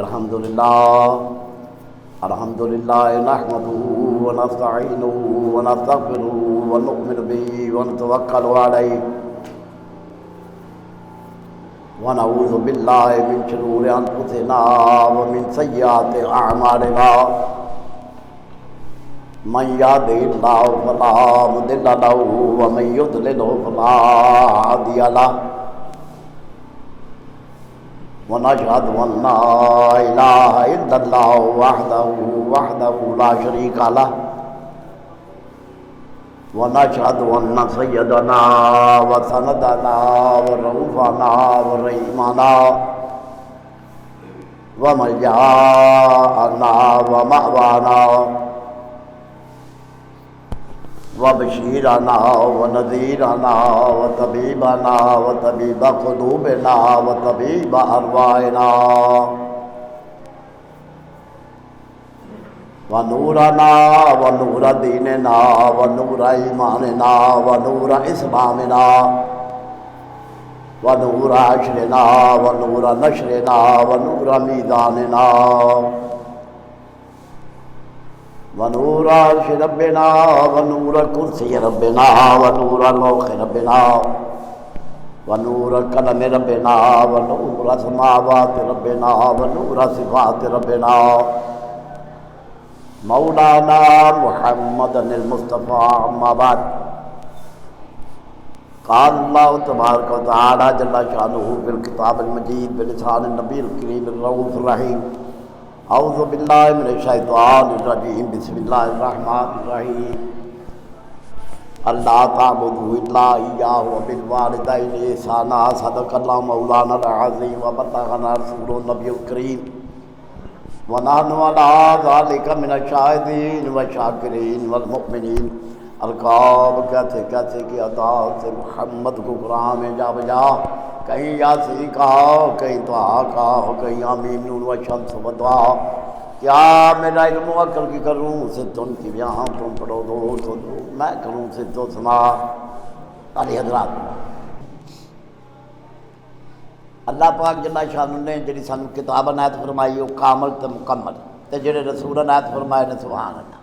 الحمدللہ نحمده ونستعینه ونستغفره ونؤمن به ونتوکل علیہ ونعوذ باللہ من شرور انفسنا ومن سیئات اعمالنا من یهده اللہ فلا مضل له ومن یضلل فلا ہادی له ونشهد أن لا إله إلا الله وحده لا شريك له ونشهد أن سيدنا وسندنا ورؤوفنا ورحيمنا وملجأنا ومأوانا وبشيرنا ونذيرنا وطبيبنا وطبيب قلوبنا وطبيب أرواحنا ونورنا ونور ديننا ونور إيماننا ونور إسلامنا ونور عشرنا ونور نشرنا ونور ميزاننا ونور عرش ربنا ونور کرسی ربنا ونور لوح ربنا ونور قلم ربنا ونور سماوات ربنا ونور صفات ربنا مولانا محمد المصطفى اما بعد قال اللہ تبارک و تعالی جل شانہ فی الکتاب المجید بلسان النبی الکریم الرؤوف الرحیم اعوذ باللہ من الشیطان الرجیم بسم اللہ الرحمن الرحیم اللہ تعبدوا الا ایاہ وبالوالدین احسانا صدق اللہ مولانا العظیم وبلغنا رسول النبی الکریم ونحن علی ذلک من الشاہدین والشاکرین والمؤمنین القاب کہتے کہتے کہ عطا سے محمد کو قرآن میں جا بجا کہیں یاسی کہا کہیں دعا کہا کہیں آمین نون و شمس و دعا کیا میرا علم و عقل کی کروں سے تم کی یہاں تم پڑھو دو تو دو میں کروں سے تو سنا علی حضرات اللہ پاک جل شانہ نے جڑی سانو کتاب عنایت فرمائی وہ کامل تے مکمل تے جڑے رسول عنایت فرمائے نے سبحان اللہ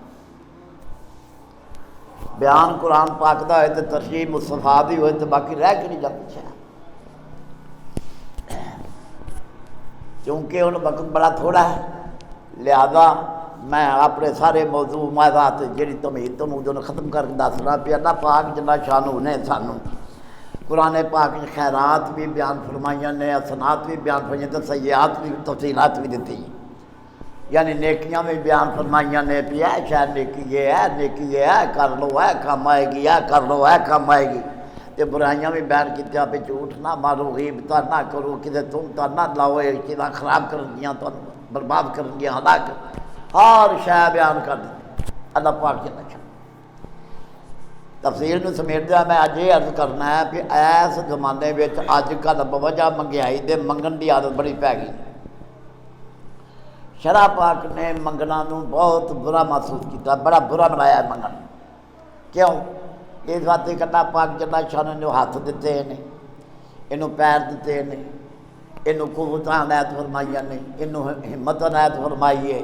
بیان قرآن پاک دا ہے تے ترشیح مصطفیٰ دی ہوئے تے باقی رہ کے نہیں جاتی ہے کیونکہ ان وقت بڑا تھوڑا ہے لہذا میں اپنے سارے موضوع موضوعات جڑی تمہید تو موضوع ختم کر کے دس رہا پہ اللہ پاک جل شانہ نے سانو قرآن پاک خیرات بھی بیان فرمائیاں نے حسنات بھی بیان فرمائیاں تے سیئات بھی تفصیلات بھی دیتی یعنی نیکیاں بھی بیان فرمائیاں نے پہ ہے شاید نیکی یہ ہے کر لو ہے کام آئے گی ہے کر لو ہے کام آئے گی تے برائیاں بھی بیان کی پہ جھوٹ نہ مارو غیبت نہ کرو کسی تم تا نہ لاؤ چیزاں خراب کر دیا تو برباد کر دیا ہلاک ہر شے بیان کر دی اللہ پاک کے نشان تفسیر میں سمیٹ دیا میں اج یہ عرض کرنا ہے کہ ایس زمانے میں اج کل بوجہ منگیائی دے منگن دی عادت بڑی پی گئی شرع پاک نے منگنا نو بہت برا محسوس کیا بڑا برا بنایا ہے منگن کیوں اس بات کہ اللہ پاک جل شانہ نے ہاتھ دیتے ہیں انہوں پیر دیتے ہیں انہوں قوت عنایت فرمائی نے انہوں ہمت عنایت فرمائی ہے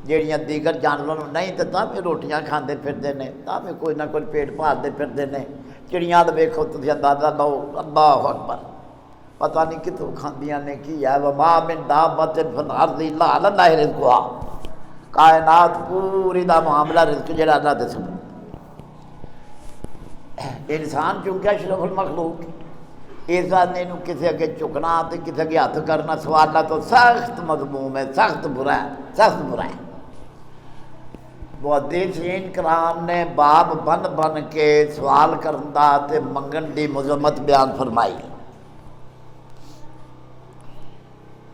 جہاں دیگر جانوروں نہیں تو بھی روٹیاں کھاندے پھرتے ہیں بھی کوئی نہ کوئی پیٹ پالتے پھرتے ہیں چڑیاں تو ویکھو تسی اندازہ لو اللہ اکبر پتہ نہیں کتوں کھاندیاں نے کی ہے وما من دابۃ فی الارض الا علی اللہ رزقها کائنات پوری دا معاملہ رزق جڑا اللہ دے سبب انسان چونکہ اشرف المخلوق انسان نے کسی اگے چکنا تو کسی اگے ہاتھ کرنا سوالنا تو سخت مذموم ہے سخت برا ہے سخت برا ہے محدثین کرام نے باب بن بن کے سوال کرنا تے منگن دی مذمت بیان فرمائی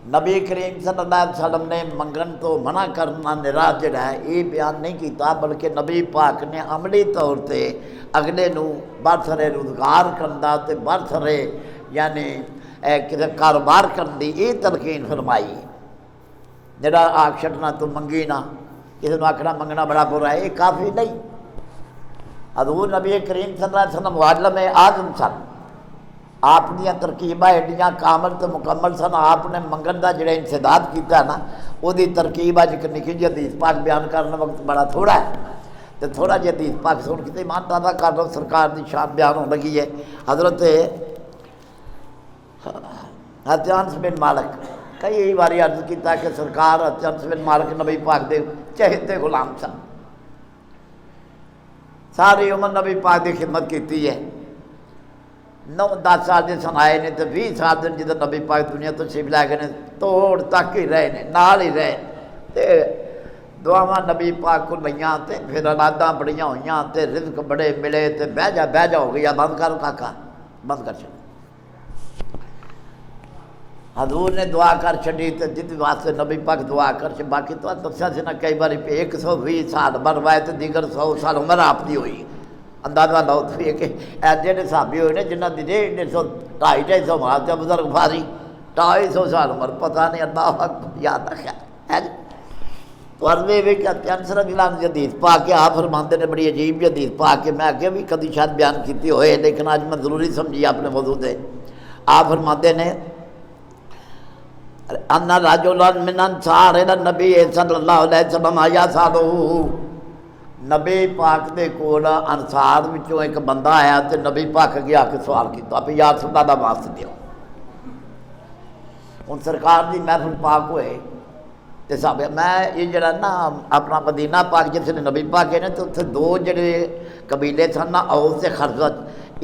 نبی کریم صلی اللہ علیہ وسلم نے منگن تو منع کرنا نرا جڑا ہے یہ بیان نہیں کیتا بلکہ نبی پاک نے عملی طور تے اگلے نو برسرے روزگار کرنا تے برسرے یعنی کسی کاروبار کرنے یہ تلقین فرمائی جڑا آگ چھٹنا تو منگی نہ کسی نے آخنا منگنا بڑا برا ہے یہ کافی نہیں حضور نبی کریم صلی اللہ علیہ وسلم معلم اعظم سن آپ دیا ترکیباں ایڈیاں کامل تو مکمل سن. آپ نے منگن کا جڑا انسداد کیتا نا وہ ترکیب اج ایک نکی جی حدیث پاک بیان کرنے وقت بڑا تھوڑا ہے. تو تھوڑا جہا حدیث پاک سن کے ایمان دادا کر لو. سرکار کی شان بیان ہونے لگی ہے. حضرت انس بن مالک کئی باری عرض کیتا کہ سرکار انس بن مالک نبی پاک دے چہتے غلام سن. ساری عمر نبی پاک کی خدمت کیتی ہے. 9-10 سال دے سن آئے نے تو 20 سال دن جدھر نبی پاک دنیا تو تشریف لے گئے نے توڑ تک ہی رہے نے نال ہی رہے تے دعاواں نبی پاک کو لئیاں تے پھر اولاداں بڑیاں ہوئیاں تے رزق بڑے ملے تے بہ جا ہو گیا. بند کر کاکا بند کر چھڑ. حضور نے دعا کر چھڑی تے جس واسطے نبی پاک دعا کر چھڑی. باقی تو دسیا سی نا کئی باری 120 سال بروایت دیگر 100 سال عمر آپ دی ہوئی. اندازہ لاؤ تو یہ کہ جہاں صحابی ہوئے نے جنہ دی 150-250 مال تے بزرگ فاری 250 سال عمر پتہ نہیں اللہ اکبر یاد رکھا ہے. تو عرضے بھی کہ انس رضی اللہ عنہ حدیث پاک کے آپ فرماندے نے بڑی عجیب حدیث پاک کے میں آگے بھی کدی شاید بیان کیتی ہوئے لیکن آج میں ضروری سمجھی اپنے موضوع دے. آپ فرماندے نے ان رجلا من انصار النبی صلی اللہ علیہ وسلم آیا سالو. نبی پاک دے کول انصار وچوں ایک بندہ آیا تے نبی پاک اگے آ کے سوال کیتا پہ یا رسول اللہ دا واسطہ دیو. ہن سرکار دی محفل پاک ہوئے تے صاحب میں یہ جڑا نا اپنا مدینہ پاک جس نے نبی پاک ہے نا تو اتنے 2 جڑے قبیلے سن نا اوس تے خرزرج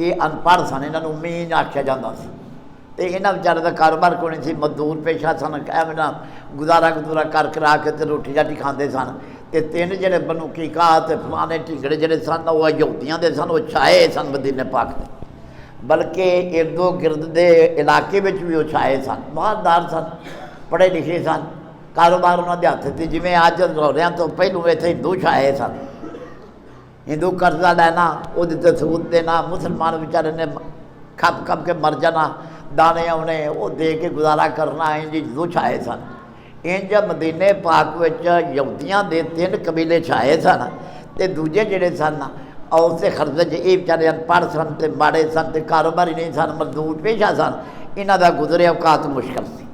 یہ ان پڑھ سن انہاں نوں امین آکھیا جاندا سی. تے انہاں بیچارے دا کاروبار کوئی نہیں سی. مزدور پیشہ سن ایویں نہ گزارا کر کرا کے تے روٹی راٹی کھاندے سن. تے 3 جڑے بنو کیکا تے فلانے ٹھیکڑے جڑے سن وہ یہودیاں دے سن. وہ چھائے سن مدینے پاک دے بلکہ ارد و گرد دے علاقے وچ بھی وہ چھائے سن. مالدار سن پڑھے لکھے سن. کاروبار انہاں دے ہتھ تے جویں اج روریاں تو پہلو اتنے ہندو چھائے سن. ہندو قرضہ لینا وہ تے سود دینا مسلمان بیچارے نے کھپ کے مر جانا دانے آنے وہ دے کے گزارا کرنا. انج ہندو چھائے سن. انج مدینے پاک وچ یہودیاں دے 3 قبیلے چھائے سن تے دوجے جڑے سن اوس تے خرزرج یہ بیچارے ان پڑھ سن تے ماڑے سن تے کاروباری نہیں سن مزدور پیشہ سن. انہاں دا گزرے اوقات مشکل سی.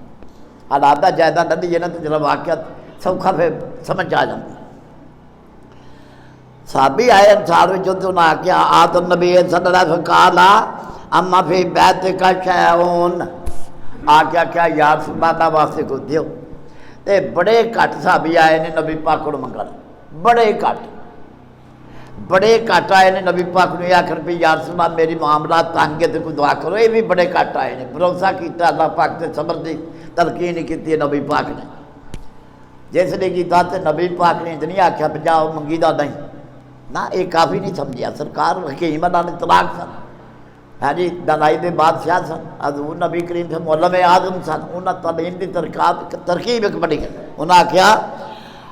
حالات دا جائزہ نہ لیے نا تو جڑا واقعہ سوکھا پھر سمجھ آ جاتی. صحابی آئے انصار وچوں تے انہاں آکھیا آت النبی صلی اللہ علیہ وسلم قال اما فی بیتک شیء. آکھیا کیا یا رسول اللہ واسطے کو دیو. تے بڑے گھٹ صحابی آئے نے نبی پاک کو منگن. بڑے گھٹ آئے نے نبی پاک نے آخر بھی یا رسول اللہ میری معاملات تنگ ہے تے کوئی دعا کرو. یہ بھی بڑے گھٹ آئے نے. بھروسہ کیتا اللہ پاک تے صبر دی تلقین کی ہے نبی پاک نے. جس نے کیتا تے نبی پاک نے نہیں آخیا پہ جاؤ منگی دا نہیں نہ یہ کافی نہیں سمجھیا. سرکار حکیم اللہ اطلاق سن. ہاں جی دنائی دے بادشاہ سن. حضور نبی کریم سے معلم اعظم سن. انہاں تعلیم دی ترکیب ایک بڑی گئی. انہاں آخیا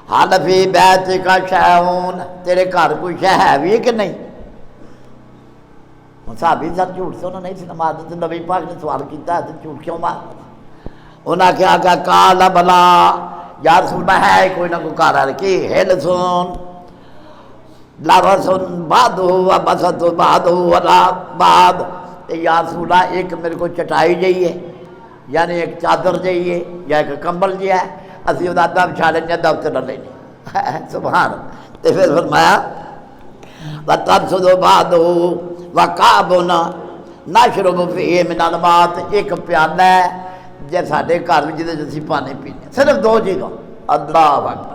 حال فی بیتک شیء تیرے گھر کوئی شے ہے بھی کہ نہیں. صحابی سر جھوٹ سے انہوں نے نہیں مار دیتے. نبی پاک نے سوال کیتا ہے جھوٹ کیوں مار. انہاں کیا کہ قال بلا یا رسول اللہ ہے کوئی نہ کوئی کار ہے کہ ہل سن لرسن بعد و بسط بعد ولا بعد. یا رسول اللہ ایک میرے کو چٹائی جائیے یعنی ایک چادر جائیے یا ایک کمبل جی ہے اسی وہ دادا بچھا لیں گے دفتر نہ لینے. سبحان. تو پھر فرمایا وَتَرْسُدُ بَعْدُهُ وَقَعْبٌ نَشْرُبُ فِيهِ مِنَ الْمَاءِ. ایک پیالہ ہے جے ساڈے گھر وچ جدے اسی پانی پینے صرف 2 چیزاں. اللہ اکبر.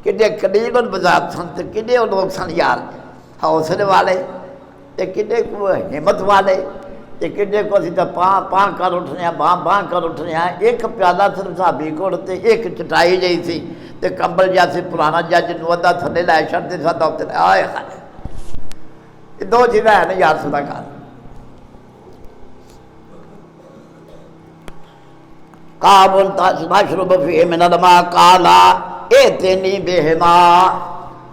کڈے قلیل البذات سن تے کڈے لوگ سن یار حوصلے والے تے کڈے کو ہمت والے تے کڈے کو اسی تے پاں کر اٹھنے ہیں باں کر اٹھنے ہیں. ایک پیالہ صرف صحابی کول تے ایک چٹائی جئی سی تے کمبل جا سی پرانا جا جنوں ادا تھلے لائے چھڑ دے سادا تے آئے خالے. یہ 2 چیزاں ہیں نا یار صدا کار. قابل تشرب فیہ من الماء قال ائتنی بہما.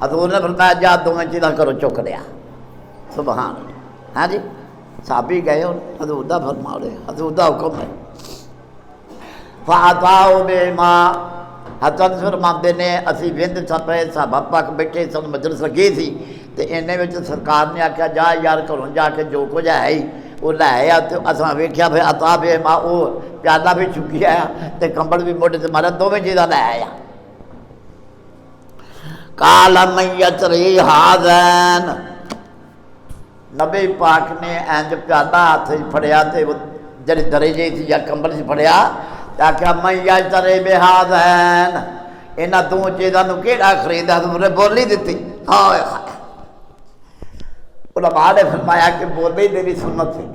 حضور نے فرمایا جا 2 چیزاں کرو چک لیا. سبحان اللہ. ہاں جی صحابی گئے حضور دا فرما لے حضور دا حکم ہے. فاتاؤ بہما. حضرت فرماندے نے اسی وند سپے صحابہ پاک بیٹھے سن مجلس لگی سی تے اینے وچ سرکار نے آکھیا جا یار گھروں جا کے جو کچھ ہے وہ لے آیا تو اساں ویکھیا پھر عطا بے ماں وہ پیالہ بھی چکی آیا تے کمبل بھی موڈے تے مارا دونوں چیزاں لے آیا قال من یتری ہاذین نبی پاک نے انج پیالہ ہاتھ پھڑیا تے جڑی درجے تھی یا کمبل سے پھڑیا تے آکھیا من یتری بہاذین انہاں دو چیزاں نو کیڑا خریدا تے بولی دتی ہائے ہائے علماء نے فرمایا کہ بولے میری سنت ہے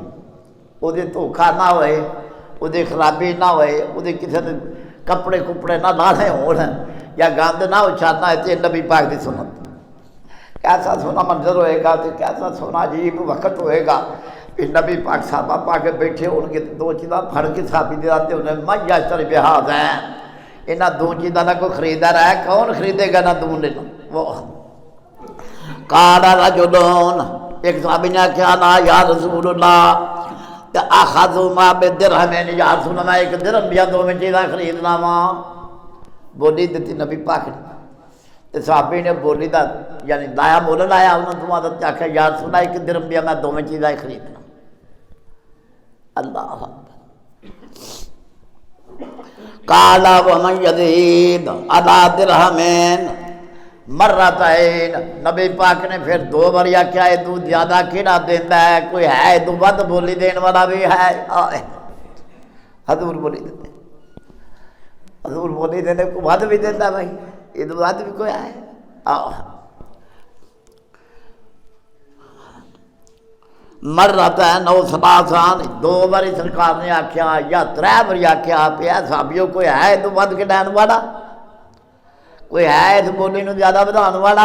وہ دھوکھا نہ ہوئے وہ خرابی نہ ہوئے وہ کسی نے کپڑے کپڑے نہ لانے ہون یا گند نہ اچھالنا ہے تو نبی پاک دی سنت کیسا سونا منظر ہوئے گا تو کیسا سونا عجیب وقت ہوئے گا کہ نبی پاک صحابہ پاک بیٹھے ان کے دو چیزاں پھڑ کے صحابی دے آتے انہیں من یشتری بہاذین انہاں دو چیزاں نہ کوئی خریدا رہا ہے کون خریدے گا نہ دوں نے وہ قال رجلون ایک صحابی نے کہا نا یا رسول اللہ تے اخذوا ما بدرہمین یا رسول اللہ ایک درہم یا دو میں چیزاں خریدنا ماں بولی دیتی نبی پاک نے تے صحابی نے بولی دا یعنی لایا مولا لایا انہوں نے تمہارا چاکھا یا رسول اللہ ایک درہم یا میں دو میں چیزاں خریدنا اللہ قال ومن یزید علی درہمین مرتين نبی پاک نے پھر دو بار کیا ہے تو زیادہ کیڑا دیندا ہے کوئی ہے تو ود بولی دین والا بھی ہے حضور بولی دیتے حضور بولی دینے کو ود بھی دیندا بھائی یہ تو ود بھی کوئی ہے مرتين او ثلاثان دو بار سرکار نے آکھیا یا ترے بار آکھیا پیا صحابیوں کوئی ہے تو ود کے دین والا کوئی ہے اس بولی نو زیادہ بدھان والا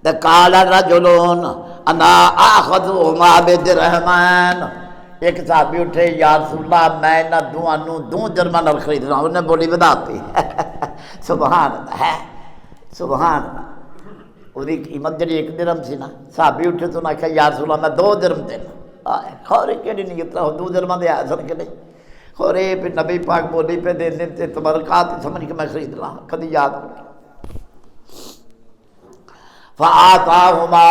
تے قال رجلون انا اخذ ما بدرہمین ایک صحابی اٹھے یا رسول اللہ میں نہ دوانو دو درہم نال خرید رہا ہوں انہیں بولی بدھاتی سبحان اللہ ہے سبحان اللہ وہ قیمت جڑی ایک درہم سی نا صحابی اٹھے تو نہ کہا یا رسول اللہ میں دو درہم دینا خورے کیڑی نیت رہو دو درہم دے اثر کے نہیں اور یہ پھر نبی پاک بولی پہ دے دیتے تبرکات سمجھ کے میں خرید رہا کدی یاد ہو فآتاہما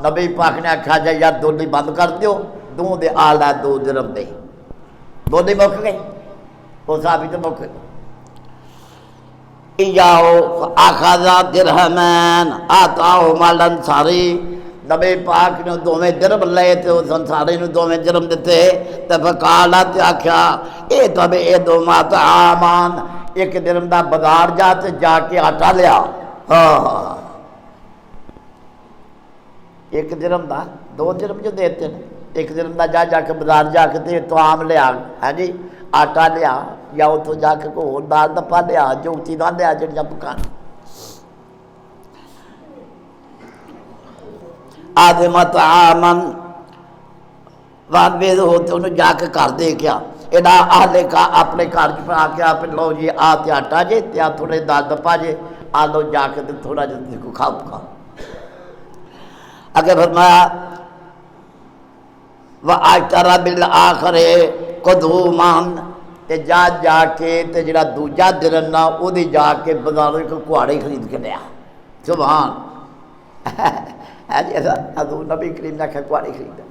نبی پاک نے آکھا جائے یار دولی بند کر دیو دو دے آلہ دو درہم دے دولی موقع گئی وہ صحابی تو موقع گئی ایاہو فآخذا درہمین آتاہما الانصاری نبی پاک نے دو میں درم لے تے اس انساری نے دو میں درم دیتے تے فقالت آکھیا اے تو بے اے دو مات آمان ایک درم دا بازار جاتے جا کے آٹا لیا ایک درم دا دو درم جو دیتے ہیں ایک درم دا جا کے بازار جا کے تو عام لیا ہے جی آٹا لیا یا وہ تو جا کے کوئی دال دپا لیا جو چیزاں لیا جڑیاں پکانا آدمت آمن وانویز ہوتے انہوں جا کے کر دے کیا ایڈا آلے کا اپنے کار پر آ کے آپ لو جی آتے آٹا جے تیا تھوڑے دال دپا جے آلو جا کے تھوڑا جلدی کو کھاؤ کھاؤ اگر فرمایا وَآشْتَرَ بِالْآخَرِ قُدُومًا تے جا کے تے جڑا دوجا درنا او دی جا کے بازاروں کو کوڑے خرید کے لیا سبحان ایسا حضور نبی کریم نے کہا کوڑے خریدا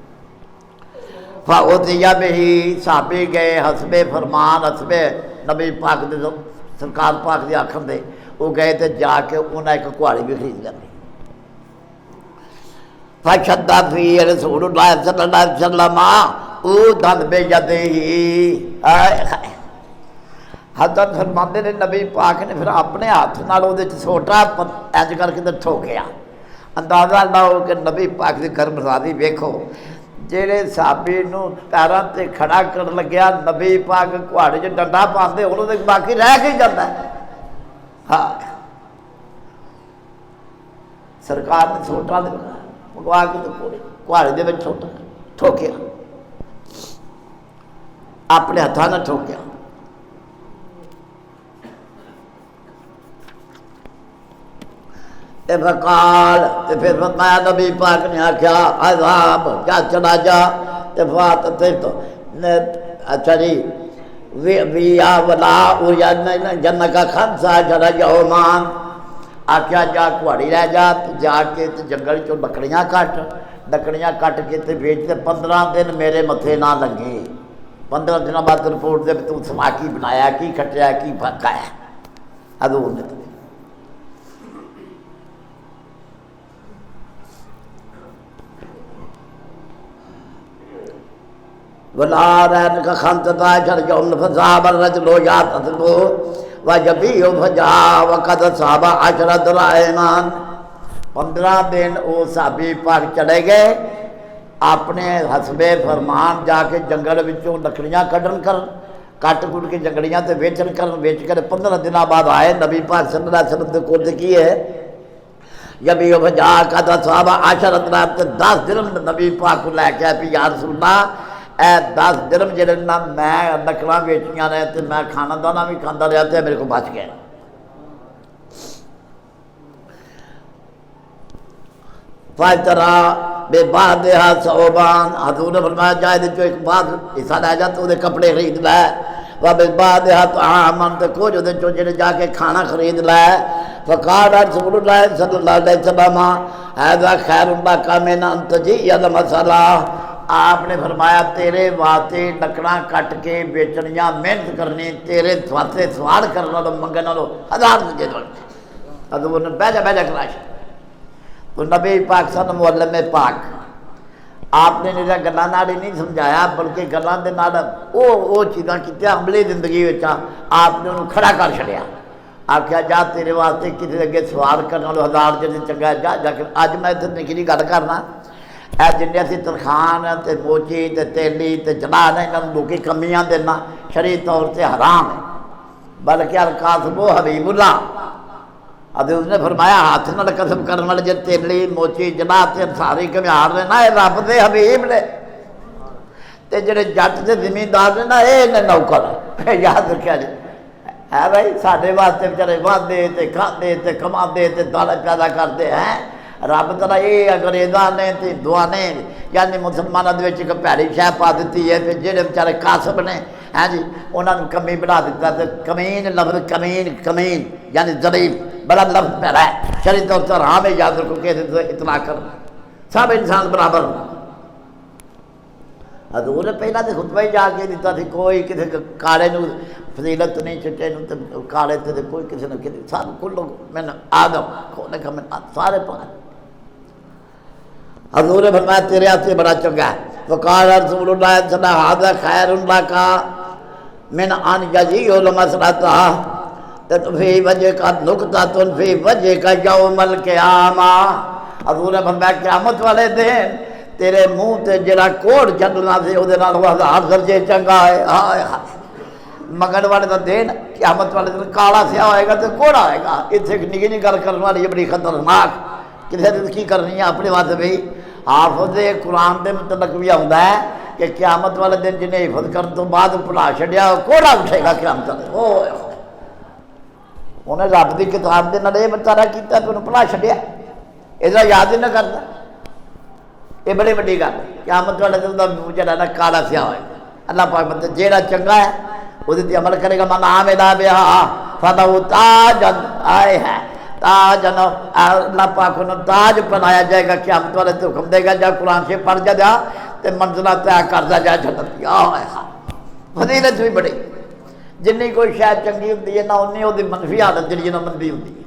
فَأُتِيَ بِهِ صحابی گئے حسب فرمان حسب نبی پاک دے سرکار پاک دے آخر دے وہ گئے تے جا کے انہیں ایک کوڑے بھی خرید لیا فشد فی رسول اللہ صلی اللہ علیہ وسلم اودن بیدہی حضرت فرماندے نے نبی پاک نے پھر اپنے ہاتھ نال وہ چھوٹا انج کر کے ٹھوکیا اندازہ لاؤ کہ نبی پاک دی کرمساری ویکھو جہے صحابی نو پیراں تے کھڑا کر لگیا نبی پاک کوڑے چ ڈنڈا پاندے انہوں تے باقی رہ کے جاتا ہے ہاں سرکار نے چھوٹا منگوا کے کوڑے دے وچ چھوٹا ٹھوکیا اپنے ہاتھاں نال ٹھوکیا تے فقال تے پھر فرمایا نبی پاک نے آکھیا عذاب کیا چلا جا تے فات تے تو اچھا جی ویا ولا او جنہ کا خمسہ جرا یومان آکھیا جا کوڑی رہ جا جا کے تے جنگل چوں بکریاں کٹ لکڑیاں کٹ کے تے بیچتے 15 دن میرے متھے نہ لگے 15 دنوں بعد رپورٹ دے تو سما کی بنایا کی کٹیا کی پکایا حضور نے ولا رأنك خمسة عشر يوم فصاب الرجل يعتصبه وجبيه فجاء وقد صاب 10 دراهم 15 دن وہ صحابی پاک چلے گئے اپنے حسب فرمان جا کے جنگل وچوں لکڑیاں کڈن کر کٹ کٹ کے جنگڑیاں تے بیچن کر بیچ کر 15 دنوں بعد آئے نبی پاک صلی اللہ علیہ وسلم دے کول کی ہے جبیہ فجاء قد صاب 10 دراهم تے 10 درہم نبی پاک کو لے کے آئے یا رسول اللہ اے 10 درہم جڑے نا میں لکڑاں بیچیاں نے تے میں کھانا دانا بھی کھاندا رہیا تے میرے کو بچ گئے فاترا بے بعدہا ثوبان حضور نے فرمایا جائے دے جو ایک بعد حصہ لے جا تو دے کپڑے خرید لے و بے بعدہا طعامان تے کو جو دے جو جڑے جا کے کھانا خرید لے فقال رسول اللہ صلی اللہ علیہ وسلم هذا خیر لک من ان تجیء المسئلہ آپ نے فرمایا تیرے واسطے لکڑاں کٹ کے بیچنیاں محنت کرنی تیرے واسطے سوال کرنا تو منگنا لو 1000 دے دو حضور نے بیجا کراش تو نبی پاک صلی اللہ علیہ وسلم پاک آپ نے میرا گلاں نال نہیں سمجھایا بلکہ گلاں دے نال او چیزاں کیتے عملی زندگی وچ آپ نے انہوں کھڑا کر چھڑیا آکھیا جا تیرے واسطے کسی اگے سوال کرنا لو 1000 جے چنگا جا کے اج میں تے نکلی گل کرنا اے جنہیں اسی ترخان تے موچی تے تیلی تے جلا نے انہوں لوکی کمیاں دینا شرعی طور سے حرام ہے بلکہ القاسم و حبیب اللہ حضور نے فرمایا ہاتھ نال قسم کرنے والے جے تیلی موچی جلا تے ساری کمیار نے نا اے رب دے حبیب نے تے جڑے جٹ تے زمیندار نے نا اے نے نوکر یاد رکھیا جی ہے بھائی ساڈے واسطے بیچارے وعدے تے کھاندے تے کماندے تے دولت پیدا کرتے ہیں رب تعالیٰ یہ انگریزاں نے تے دعا نے یعنی مسلمانوں دے وچ ایک پیاری شے پا دتی ہے تے جڑے بیچارے کاسب نے ہاں جی انہاں نوں کمی بنا دیتا تے کمین لفظ کمین یعنی ظلیم بڑا لفظ پیارا ہے شرعی طور پر حرام ہے یاد رکھو کہ اطلاع کرنا سب انسان برابر حضور نے پہلا تے خطبہ ہی جا کے دیتا تھی کوئی کسی کالے نو فضیلت نہیں چٹے نو تے کالے تے کوئی کسی نے کہتے سب کل لوگ میں آدم کھولے کا میں سارے پاس حضور نے فرمایا تیرے ہاتھ سے بڑا چنگا ہے وقال رسول اللہ صلی اللہ علیہ وسلم خیر لک من ان یجیء المسئلہ فی وجہ کا نکتۃ فی وجہ کا یوم القیامہ حضور نے فرمایا قیامت والے دن تیرے منہ تے جڑا کوڑ چلنا سی وہ 1000 درجے چنگا ہے ہائے مگن والے دا دن قیامت والے دن کالا سیاہ ہوئے گا تو کوڑا آئے گا اتنے نگی نہیں گل کرنے والی بڑی خطرناک کسی نے کی کرنی ہے اپنے واسطے بھی حافظ قرآن دے متعلق بھی آتا ہے کہ قیامت والے دن جنہیں حفظ کرنے تو بعد بھلا چھڈیا کوڑا اٹھے گا قیامت والے انہیں رب کی کتاب دے نال یہ بتانا کیتا تو انہیں بھلا چھڈیا اس یاد ہی نہ کرتا یہ بڑی بڑی گل ہے قیامت والے دن کا جڑا نا کالا سیاہ ہوئے گا اللہ پاک بندے جیڑا چنگا ہے وہ عمل کرے گا من عامل بہا فلہ تاجن آئے ہے تاجن اللہ پاک انہوں تاج بنایا جائے گا قیامت والے تو حکم دے گا جا قرآن سے پڑھ جا تے منزلہ طے کردا جا جنت کی فضیلت بھی بڑی جنی کوئی شاید چنگی ہوتی ہے نہ انی وہ منفی حالت جی نہ مندی ہوتی ہے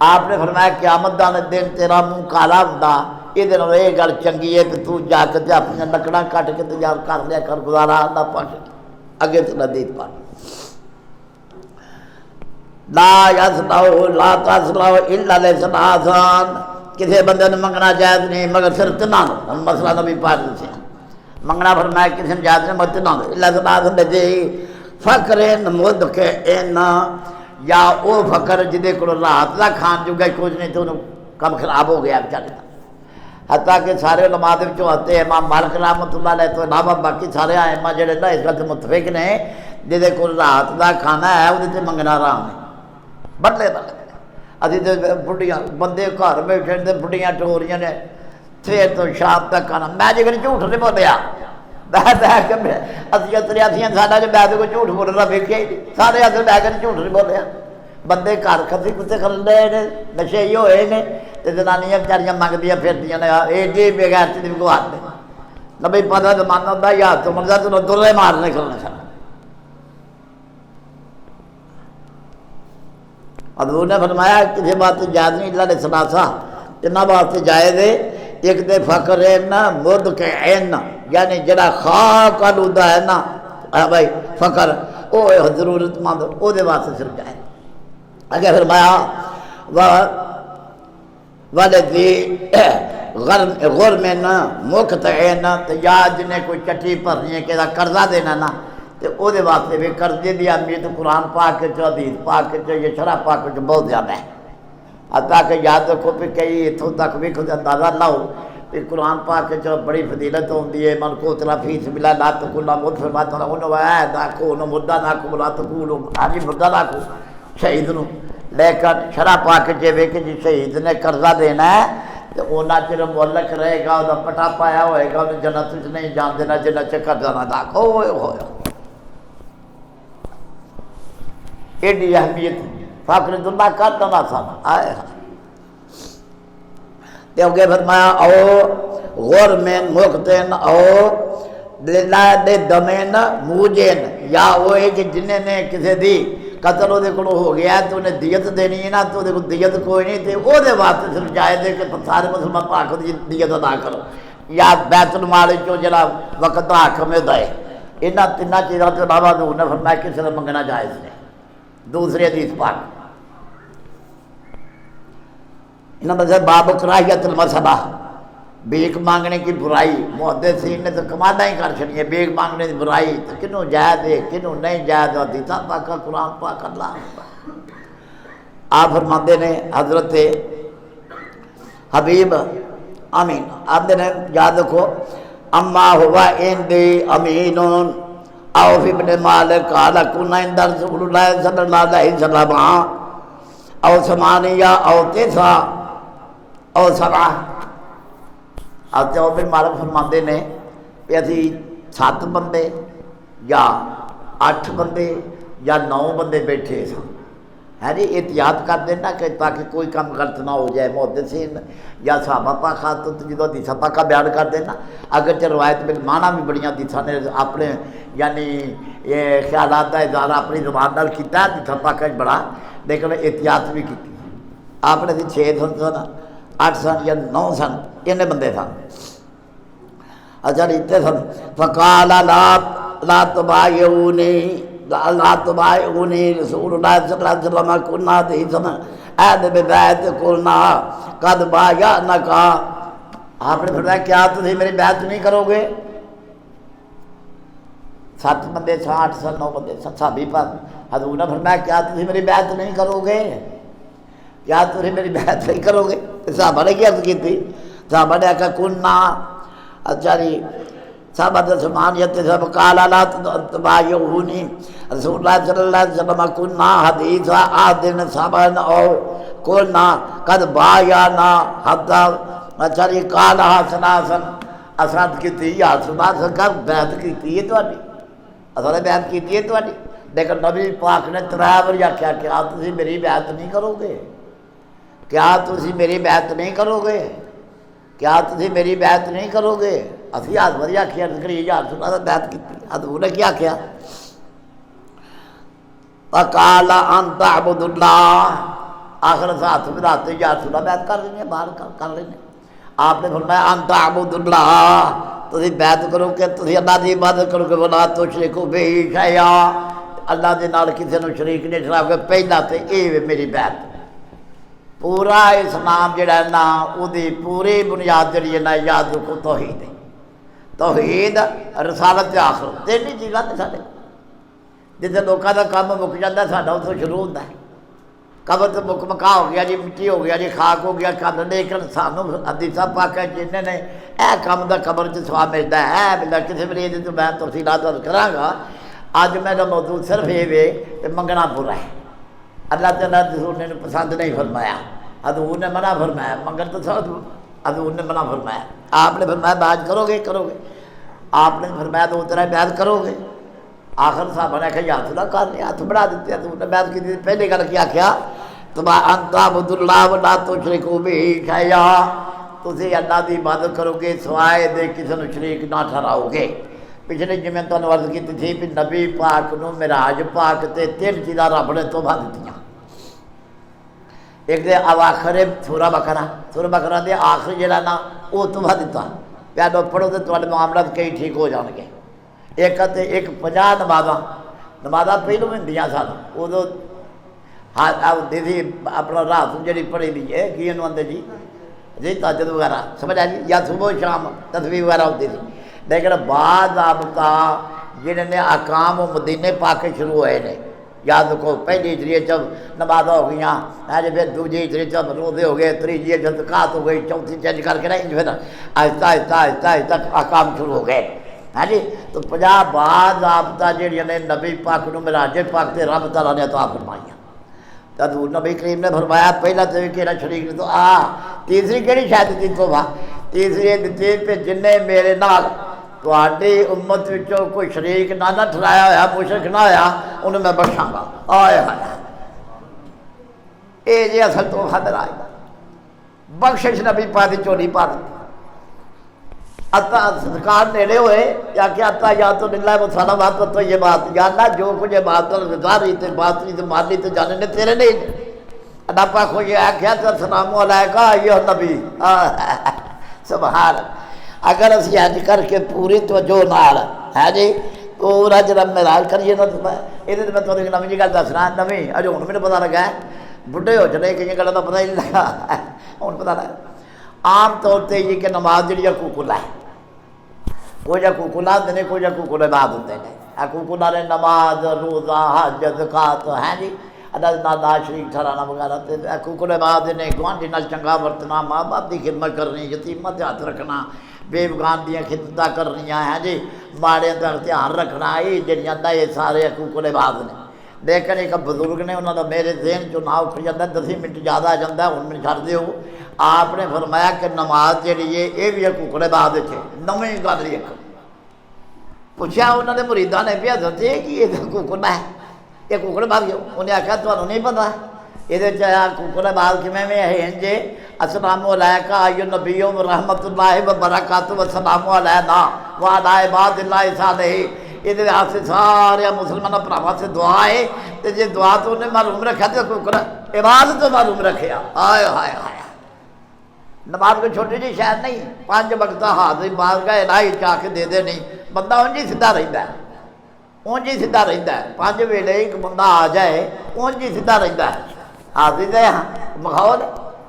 آپ نے فرمایا قیامت دا دن تیرا منہ کالا ہوندا یہ گل چنگی ہے کہ تو جا کے اپنی لکڑاں کٹ کے تیار کر لیا کر گزارا اللہ پاک اگے تو ندید پا لا یسلو لا تسلو الا لسلاسان کسی بندے نے منگنا جائز نہیں مگر صرف تنا نو مسئلہ نبی پاک سے منگنا فرمایا کسی نے جائز نہیں مگر تنا نو الا لسلاسان لجے فقر مد کے ان یا او فقر جدے کو رات دا کھان جو گئے کچھ نہیں تو انہوں کم خراب ہو گیا بیچارے دا حتیٰ کہ سارے علماء دے وچوں ہوتے امام مالک رحمۃ اللہ علیہ تو علاوہ باقی سارے ائمہ جڑے نا اس وقت متفق نے جدے کو رات دا کھانا ہے وہ منگنا آرام ہے بدلے دا ابھی تو بڑھیاں بندے گھر بیٹھے تے بڑھیاں ٹوریاں نے سویر تو شام تک کھانا میں جی جھوٹ نہیں بولیا اسی 83 سالہ جو بیٹھ کو جھوٹ بولنا ویکھیا ہی نہیں سارے اصل بہ کے جھوٹ نہیں بولیا بندے گھر کسی کتے کرتے ہیں نشے ہی ہوئے نے تے جنانیاں بیچاریاں منگدیاں پھردیاں نے ایڈی بغیرتی دی کو آتے نہ بھئی پتہ زمانہ ہوتا ہے یا تو مرزا تو درے مارنے کرنا چاہتا حضور نے فرمایا کسی بات جائز نہیں اللہ نے سناسا جنہ بات جائز ہے ایک دے فقر ہے نا مد کے عین یعنی جڑا خاک آلودہ ہے نا بھائی فقر وہ ضرورت مند وہ دے واسطے صرف جائے اگے فرمایا والذی غرمن مقتعن تے یا جنہیں کوئی چٹی بھرنی ہے کہ قرضہ دینا نا تے او دے واسطے بھی قرضے دی اہمیت قرآن پاک کے حدیث پاک کے یہ شرح پاک کے بہت زیادہ ہے حتیٰ کہ یاد رکھو کہ کئی اتھوں تک بھی خود اندازہ نہ ہو کہ قرآن پاک کے بڑی فضیلت ہوتی ہے من کو تلا فی سبیل اللہ لا تکونا مد فرماتا ہے انہوں وعید ناکو انہوں مدہ ناکو لا تکولو آجی مدہ ناکو شہید نو لیکن شرح پاک کے وے کہ جی شہید نے قرضہ دینا ہے تو اونا چر مولک رہے گا وہ پٹا پایا ہوئے گا انہیں جنت سے نہیں جان دینا جنت سے قرضہ نہ داکھو ہوئے ایڈی اہمیت فاقر دلہ کرتا نہ سانا آئے دیوگے فرمایا او غرمین مقتین او للہ دمین موجین یا وہ ہے کہ جنہیں نے کسی دی قتل وہ دیکھو ہو گیا تو انہیں دیت دینی ہے نا تو دیکھو دیت کوئی نہیں تھی وہ دے واسطے صرف جائے دے کہ سارے مسلمان پاک کو دیت ادا کرو یا بیت المال جو جلا وقت حاکم دے انہاں تینہ چیزوں سے علاوہ تو انہیں فرمایا کسی نے منگنا جائز نہیں دوسری حدیث پاک انہوں نے باب کراہیت المسئلہ بیک مانگنے کی برائی محدثین نے تو کمانا ہی کر چھڑی ہے بیک مانگنے کی برائی تو کنوں جائز ہے کنوں نہیں جائز ہوتی تھا پاکا قرآن پاک اللہ آپ فرماتے نے حضرت حبیب امین آپ نے یاد رکھو اما ہوا اندی امینون اوف ابن مالک قال کنا عند رسول اللہ صلی اللہ علیہ وسلم او ثمانیہ او تسعہ او سبعہ اب جو ابن مالک فرماندے نے کہ اسی 7 بندے یا 8 بندے یا 9 بندے بیٹھے سن ہے جی احتیاط کر دینا کہ تاکہ کوئی کام غلط نہ ہو جائے محدثین یا صحابہ پاک خاص تو جدو حدیثاں پاکاں بیان کر دینا اگرچہ روایت میں معنی بھی بڑیاں حدیثاں نے اپنے یعنی یہ خیالات کا اظہار اپنی زبان نال کیتا ہے حدیثاں پاکاں بڑا لیکن احتیاط بھی کی آپ نے 6 سن 8 سن یا 9 سن اتنے بندے سن اچھا اتنے سن فقال لا تبایعونی لا تبایعونی رسول اللہ صلی اللہ علیہ وسلم کنا حدیثنا اہد ببیعت کنا قد بایعنکا آپ نے فرمایا کیا تسی میری بیعت نہیں کرو گے 7 بندے 8 سن 9 بندے صحابی پاک حضور نے فرمایا کیا تسی میری بیعت نہیں کرو گے کیا تسی میری بیعت نہیں کرو گے صحابہ نے کیا عرض کی تھی صحابہ نے کہا کننا اچھا جی صحابہ سمانیت سب قال لا تبایعونی رسول اللہ صلی اللہ علیہ وسلم کننا حدیث آدن صحابہ او کننا قد بایعنا حتی اچھا جی قال حسناسن اسرات کی تھی یا حسناسن کا بیعت کی تھی ہے توڑی اصلا بیعت کی تھی ہے توڑی لیکن نبی پاک نے 3 بار کیا کیا تسی میری بیعت نہیں کرو گے کیا تسی میری بیعت نہیں کرو گے کیا تسی میری بیعت نہیں کرو گے اسی آج وریا کیا کری یا رسول اللہ بیعت کی تھی حضور نے کیا کیا وقال ان تعبد اللہ آخر ساتھ میں آتے یا رسول اللہ بیعت کر رہی ہیں باہر کر رہی ہیں آپ نے فرمایا ان تعبد اللہ تسی بیعت کرو کہ تسی اللہ دی عبادت کرو کہ ولا تشرکوا بہ شیئا اللہ دے نال کسی نو شریک نہیں ٹھہراؤ گے پہلا تے اے میری بیعت پورا اسلام جڑا ہے نا وہ پوری بنیاد جڑی ہے نا یاد رکھو توحید ہے توحید رسالت آخرت 3 چیزاں نے ساڈے جتنے لوگوں کا کام مک جاتا ہے ساڈا اتوں شروع ہوتا ہے قبر تو مک مکا ہو گیا جی مٹی ہو گیا جی خاک ہو گیا کام لیکن سانوں حدیثاں پاکاں جنہیں نے اے کام دا قبر چ ثواب ملتا ہے ملتا کسی بھی تو میں تفصیلات کراں گا اج میرا موضوع صرف یہ کہ منگنا برا ہے اللہ تعالیٰ حضور نے پسند نہیں فرمایا حضور نے منع فرمایا منگن تو سب حضور نے منع فرمایا آپ نے فرمایا باج کرو گے آپ نے فرمایا تو اتنا بیعت کرو گے آخر صاحب نے کہا ہاتھ نہ کر لیا، ہاتھ بڑھا دیتے تو نے بیعت کی دی۔ پہلے گل کیا کیا تما انت عبد اللہ ولا تشرکوا به شیئا، تسی اللہ دی عبادت کرو گے سوائے دے کسی نو شریک نہ ٹھہراؤ گے۔ پچھلے جی میں تمہیں عرض کی تھی کہ نبی پاک نو معراج پاک تے تین چیزاں رب نے تحفہ دتیاں۔ ایک دے اواخر سورہ بقرہ دے آخر جڑا نا وہ تحفہ دیتا، پیادو پڑھو تو تھوڑے معاملات کئی ٹھیک ہو جان گے۔ ایک 50 نمازاں پہلو ہوندیاں سن، ادو دیسی اپنا رات جڑی پڑھی دی ہے کی انہوں آندے جی تہجد وغیرہ سمجھ آ جی، یا صبح شام تسبیح وغیرہ ہوتی تھی، لیکن بعض ضابطہ جنہوں نے احکام و مدینے پا کے شروع ہوئے نے، یاد رکھو پہلی ہجری چ نمازاں ہو گئیاں، پھر دوسری ہجری چ روزے ہو گئے، تیسری چ زکات ہو گئی، چوتھی چینج کر کے پھر آہستہ آہستہ آہستہ آہستہ احکام شروع ہو گئے۔ ہاں جی، تو 50 بعض ضابطہ جہاں نے نبی پاک نو معراج پاک تے رب تعالیٰ نے عطا فرمائیاں۔ تو نبی کریم نے فرمایا پہلا تو کہڑا شریک نے تو تیسری کہڑی شاید دی توبہ، تیسری دیتی پہ جن میرے نال تہاڈی امت وچوں کوئی شریک نہ ٹھہرایا ہوا مشرک نہ ہویا انہوں میں بخشاں گا۔ آئے ہائے، اے جی اصل توبہ دراج بخشش نبی پاک دی چولی پا دی۔ عطا صدقات نیڑے ہوئے یا کہ عطا یا تو للہ و صلوات و طیبات، یا اللہ جو کچھ بات رضاری تے باطنی تے مالی تے جانے نے تیرے نہیں۔ اللہ پاک کو یہ آکھیا تو السلام علیکہ ایھا النبی، سبحان۔ اگر اسی حج کر کے پوری توجہ نال ہے جی پورا جرم معراج کریے نا، یہ میں تھوڑی نویں جی گل دسنا، نویں اجے ہوں میرے پتا لگا ہے، بڈھے ہو چلے کئی گلوں کا پتہ ہی نہیں لگا، ہوں پتا لگا۔ عام طور تے یہ کہ نماز جڑی حقوق اللہ ہے، کوئی حقوق اللہ ہوتے ہیں، کوئی حقوق العباد ہوتے ہیں۔ حقوق اللہ نے نماز، روزہ، حج، زکات ہیں جی، اللہ شریک ٹھہرانا وغیرہ، حقوق العباد نے گوانڈی نال چنگا ورتنا، ماں باپ کی خدمت کرنی، یتیماں تے ہاتھ رکھنا، بے بغان دیاں خدمتاں کرنیاں ہیں جی، ماڑے دا دھیان رکھنا، یہ جڑیاں یہ سارے حقوق العباد نے۔ لیکن ایک بزرگ نے انہوں نے میرے ذہن چ نہ اٹھ جاتا، 10 منٹ زیادہ آ جاتا ہے، ہوں میں چھڑ دیو۔ آپ نے فرمایا کہ نماز جڑی ہے یہ بھی حقوق العباد ہے، نویں گل ایک پوچھا انہوں نے مریداں نے بھی حضرت کہ یہ حقوق اللہ ہے، یہ حقوق العباد کیوں؟ انہیں آخیا تمہیں نہیں پتا یہ حقوق العباد کیویں ہیں جی، السلام علیکہ ایھا النبی ورحمۃ اللہ وبرکاتہ والسلام علینا وعلی عباد اللہ الصالحین۔ یہ سارے مسلمان بھراواں سے دعا ہے، تو جی دعا تو انہیں معلوم رکھا تو حقوق عبادت تو معلوم رکھیا۔ آئے ہائے ہائے، نماز کو چھوٹی جی شاید نہیں، 5 وقت حاضری بارگاہ الہی چاہ کے دے نہیں، بندہ اونج ہی سیدھا رہتا ہے، اونج ہی سیدھا رہتا ہے۔ 5 ویلے ایک بندہ آ جائے اونج ہی سیدھا رہتا ہے، حاضری دے ماحول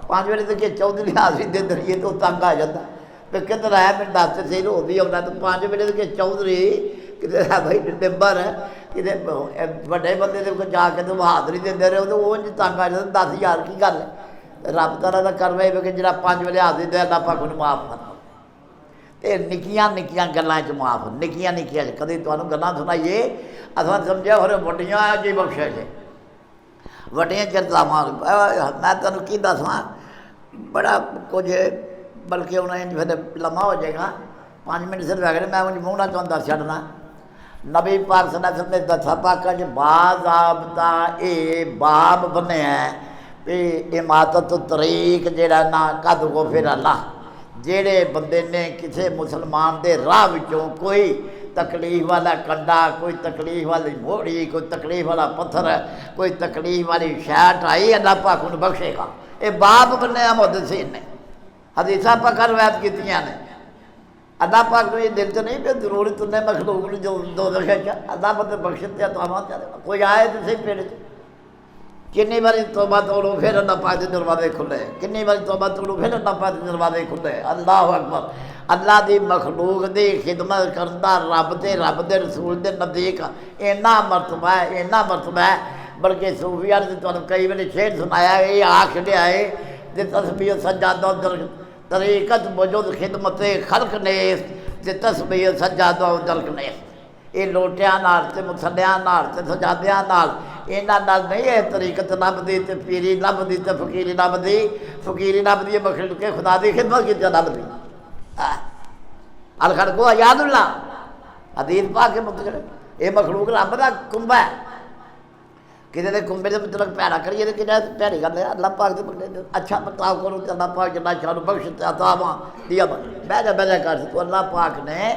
5 ویلے تک کہ چودھری حاضری دے دریے تو تنگ آ جاتا ہے، پھر کدھر آیا میں دس سے رو بھی آنا تو 5 ویلے تک کہ چودھری کتنے بھائی ڈمبر کتنے بڑے بندے دے جا کے تو حاضری دے رہے ہو تو اونج تنگ آ جاتا، 10,000 کی گل ہے۔ رب تعالیٰ کا کروے کہ جڑا 5 ویلے حاضری دے اللہ پاک انہوں معاف کرنا، تے نکیاں نکیاں گلاں چ معاف، نکیاں نکیاں کدی تمہیں گلاں سنائیے اصل سمجھا ہو وڈیاں جی بخشے جی وڈیاں چرتاواں۔ میں تمہیں کی دساں بڑا کچھ، بلکہ انہیں پھر لمحہ ہو جائے گا، 5 منٹ صرف رہ گئے، میں انہیں منہ نہ چاہتا دس چھڑنا۔ نبی پاک صلی اللہ علیہ وسلم نے دسا پاک جی باضابطہ اے باب بنے ہیں کہ اماطت الطریق جڑا نا قد غفر اللہ، جڑے بندے نے کسی مسلمان دے راہ وچوں کوئی تکلیف والا کنڈا، کوئی تکلیف والی موڑی، کوئی تکلیف والا پتھر، کوئی تکلیف والی شاٹ آئی، اللہ پاک انہوں بخشے گا۔ یہ باب بنیا محدثین نے، حدیثاں پاک روایت کیتیاں نے۔ اللہ پاک کو یہ دل تو نہیں پہ ضرورت نے مخلوق نے جو دو دخل اللہ پاک بخشتے تو ہم کوئی آئے تو صحیح پیڑ کنی باری توبہ توڑو پھر اللہ پاک دے دروازے کھلے، کنی باری توبہ توڑو پھر اللہ پاک دے دروازے کھلے۔ اللہ اکبر، اللہ دی مخلوق دی خدمت کرنا رب دے رسول دے نزدیک اینا مرتبہ ہے، اینا مرتبہ ہے، بلکہ صوفیاء نے تو کئی بار شعر سنایا ہے، یہ آخ لیا ہے کہ تسبیح سجادہ طریقت وجود خدمت خلق نیست، تے تسبیح سجادہ درک نیست۔ یہ لوٹیاں نال تے مسلیاں نال تے سجادیاں نال انہاں نال نہیں ہے طریقت لبدی تے پیری لبدی تے فقیری لبدی، فقیری لبدی مخلوق کے خدا دی خدمت کی لبدی۔ الخلق عیاذ اللہ، حدیث پاک کے متعلق یہ مخلوق رب کا کنبا ہے، کسی کے کنبے کے مطلب پیڑا کریے تو کہنا پیڑی گل ہے۔ اللہ پاک کے بندے اچھا برتاؤ کرو تو اللہ پاک جنہ شان بخش عطاواں دیا بہ جا کر تو اللہ پاک نے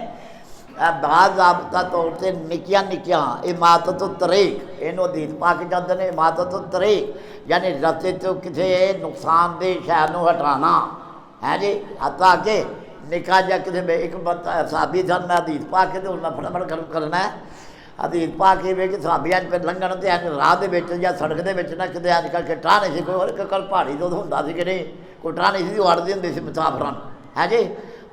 بعض ضابطہ طور سے نکیاں نکیاں اماطت الطریق، یہ حدیث پاک جاتے ہیں اماطت الطریق یعنی رستے تو کسی نقصان دہ شے نو ہٹانا ہے جی، حتیٰ کہ نکاح جا کسی میں ایک صحابی سن میں حدیث پاک کے تو انہیں فٹافٹ کرنا ہے۔ حدیث پاک یہ کہ صحابی اج پہ لنگن تے راہ دے وچ یا سڑک دے وچ نہ کتے اج کل ٹاہ نہیں سی کوئی، اور کل پہاڑی تو ہوندا سی کہ نہیں کوئی ٹاہ نہیں سی وڑدی ہوندی سی مسافراں ہے جی۔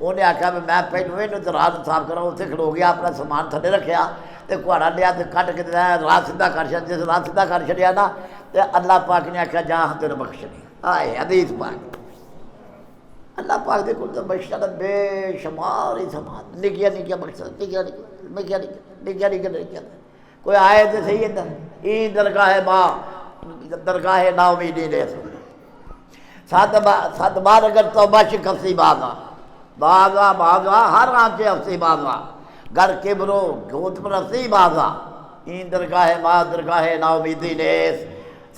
انہیں آخیا بھی میں پہلو یہ راہ صاف کرا، اتنے کھلو گیا اپنا سامان تھلے رکھیا تو کہاڑا لیا تو کٹ کے راہ سیدھا کر چڑیا، جس راہ سیدھا کر چڑیا نا تو اللہ پاک نے آخیا جا ہاں تیرے بخش نہیں آئے حدیث پاک۔ اللہ پاک دے کول تو بخشش بے شمار ہی سامان نکیا نکیا بخش نکیا کوئی آئے تو صحیح ادھر ای درگاہ ماں درگاہ نا امیدی نے سات بار اگر توبہ شکستی باغا ہر آنچے افسی باغا گھر کے برو گوت پر افسی باغا این درگاہ ماں درگاہ نا امیدی نیس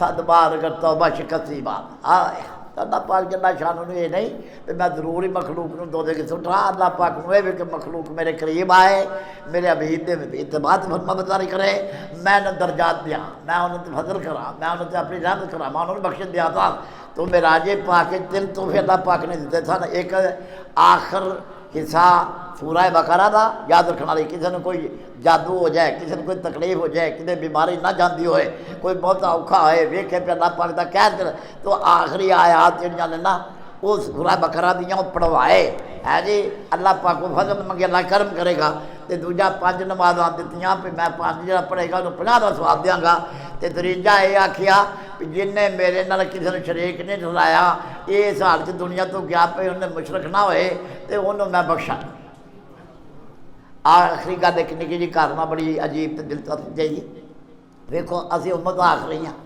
7 بار اگر توبہ شکستی باغا آئے اللہ پاک جنہ شانوں نے یہ نہیں کہ میں ضروری مخلوق نو دو دے کے سٹھا، اللہ پاک نو یہ بھی کہ مخلوق میرے قریب آئے، میرے حبیب دے اتباع فرما برداری کرے، میں انہیں درجات دیا، میں انہیں فضل کرا، میں انہیں اپنی رحمت کرا، میں انہیں بخش دیا تھا۔ تو میراج پاک کے 3 تحفے اللہ پاک نے دیتے تھا، ایک آخر حصہ سورہ بقرہ دا یاد رکھنا رہی، کسی نے کوئی جادو ہو جائے، کسی نے کوئی تکلیف ہو جائے، کسی بیماری نہ جاندی ہوئے، کوئی بہت اوکھا ہوئے ویکھے پہ اللہ پاک دا قید کر تو آخری آیات جڑیاں نے نا اس سورہ بقرہ دیاں پڑھوائے ہے جی، اللہ پاک کو فضل منگے اللہ کرم کرے گا۔ تے دوجا 5 نمازاں دتیاں پہ میں 5 جڑا پڑھے گا انہوں 50 دا ثواب دیاں گا۔ تے تریجا یہ آکھیا جن نے میرے نال کسی نے شریک نہیں ٹھہرایا اس حال چ دنیا تو گیا پہ انہیں مشرک نہ ہوئے تے انہوں میں بخشا۔ آخری گل ایک نکی جی کرنا بڑی عجیب تے دلچسپ جی، دیکھو اسی امت آخری ہیں،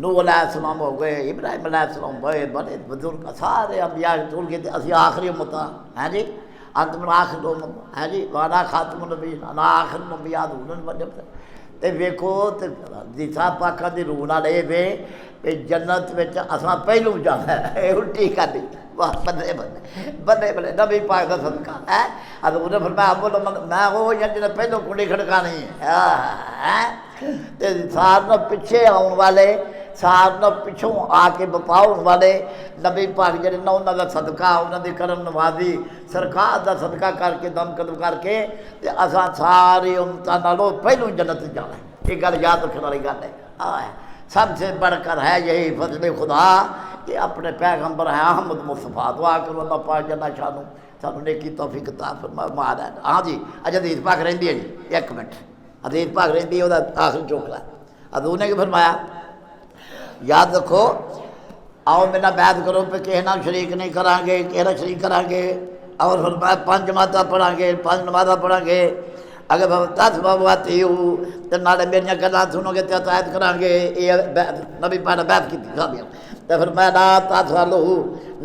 نوح علیہ السلام ہو گئے، ابراہیم علیہ السلام ہوئے، بڑے بزرگ سارے انبیاء رسول کے اسی آخری امت ہیں جی، انتم آخر امت ہے جی، وانا خاتم النبیین انا آخر الانبیاء دون وجب تے ویکھو تے دیسا پاکاں دی روح نال اے وے کہ جنت وچ اساں پہلو جانا ہے، الٹی کر دی بندے بندے نبی پاک دا صدقہ ہے۔ حضور نے فرمایا میں وہ جن پہلو کنڈی کھڑکانی ہے تے سارے پیچھے آن والے سارے پچھوں آ کے بپاؤن والے نبی پاک جڑے نا انہاں دا صدقہ انہاں دی کرم نوازی سرکار دا صدقہ کر کے دم قدم کر کے تے اساں ساری امتاں نالوں پہلو جنت جانا ہے۔ یہ گل یاد رکھنے والی گل ہے۔ سب سے بڑھ کر ہے یہی فضل خدا کہ اپنے پیغمبر ہیں احمد مصطفیٰ، دعا کرو اللہ پاک جل شانہ سانوں نیکی توفیق عطا فرمائے۔ ہاں جی حدیث پاک رہندی ہے جی، ایک منٹ حدیث پاک رہندی ہے، وہ آخری چوکلا حضور نے فرمایا یاد رکھو آؤ میرا بیعت کرو پہ کہہ نہ شریک نہیں کریں گے، کہنا شریک کریں گے، اور فرمایا 5 نمازاں پڑھیں گے، 5 نمازاں پڑھیں گے، اگر 10 بابواتی ہو تو نالے میری گلاں سنو گے تو اطاعت کریں گے۔ یہ نبی پاک نے بیعت کی تھی تو فرمایا لا تسألو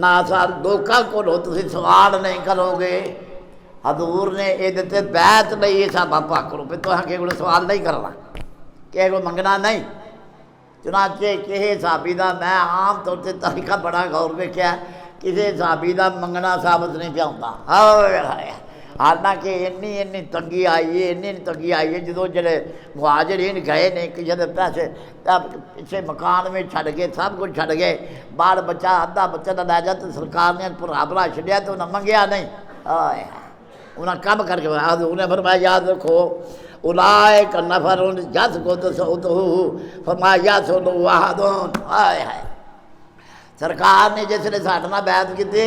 نہ لوکاں کولوں تسی سوال نہیں کرو گے۔ حضور نے یہ دیتے بیعت نہیں صحابہ پاک کرو پہ تو کسی کو سوال نہیں کرنا، کسی کو منگنا نہیں۔ چنانچہ کسی صحابی دا میں عام طور سے طریقہ بڑا غور ویکھیا کسی صحابی دا منگنا ثابت نہیں پیا ہوندا، حالانکہ اینی تنگی آئی ہے، اینی تنگی آئی ہے جدوں جڑے مہاجرین گئے نے کسی دے پیسے پیچھے مکان میں چھڈ گئے، سب کچھ چھڈ گئے، بال بچہ ادھا بچہ نہ لے جا تو سرکار نے بھرا بھرا چھڈیا تو انہیں منگیا نہیں، انہیں کم کر کے انہیں فرمایا یاد رکھو اولئک نفر یذکرون فرمایا یذکرون احدون۔ سرکار نے جس نے ساڈے نال بیعت کیتی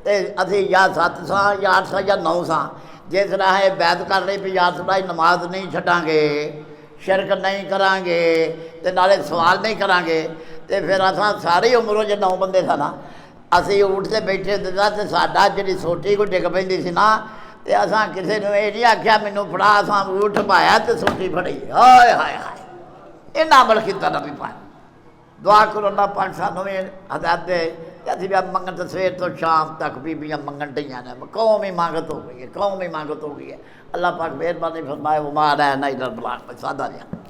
تے اسی یا 7 ساں یا 8 ساں یا 9 ساں جس طرح یہ بیعت کر رہے بھی یا صبح نماز نہیں چھڈاں گے، شرک نہیں کریں گے تے نالے سوال نہیں کریں گے، تے پھر اساں ساری عمروں جو 9 بندے سن اسی اٹھتے بیٹھے تے ساڈا جڑی سوٹی کو ڈگ پیندی سی نا تے اساں کسے نوں یہ نہیں آکھیا مینوں پھڑا، اساں اٹھ پایا تے سوٹی پھڑی۔ ہائے ہائے ہائے، انہاں عمل کیتا نبی پاک۔ دعا کرو اللہ پاک سانوں بھی ہدایت دے جیسے بھی اب منگن تو سویر تو شام تک بیبیاں منگن ڈیاں نے، قومی مانگت ہو گئی ہے، قومی مانگت ہو گئی ہے۔ اللہ پاک مہربانی فرمائے، وہ ماں رہنا ادھر بلاک میں سادہ جا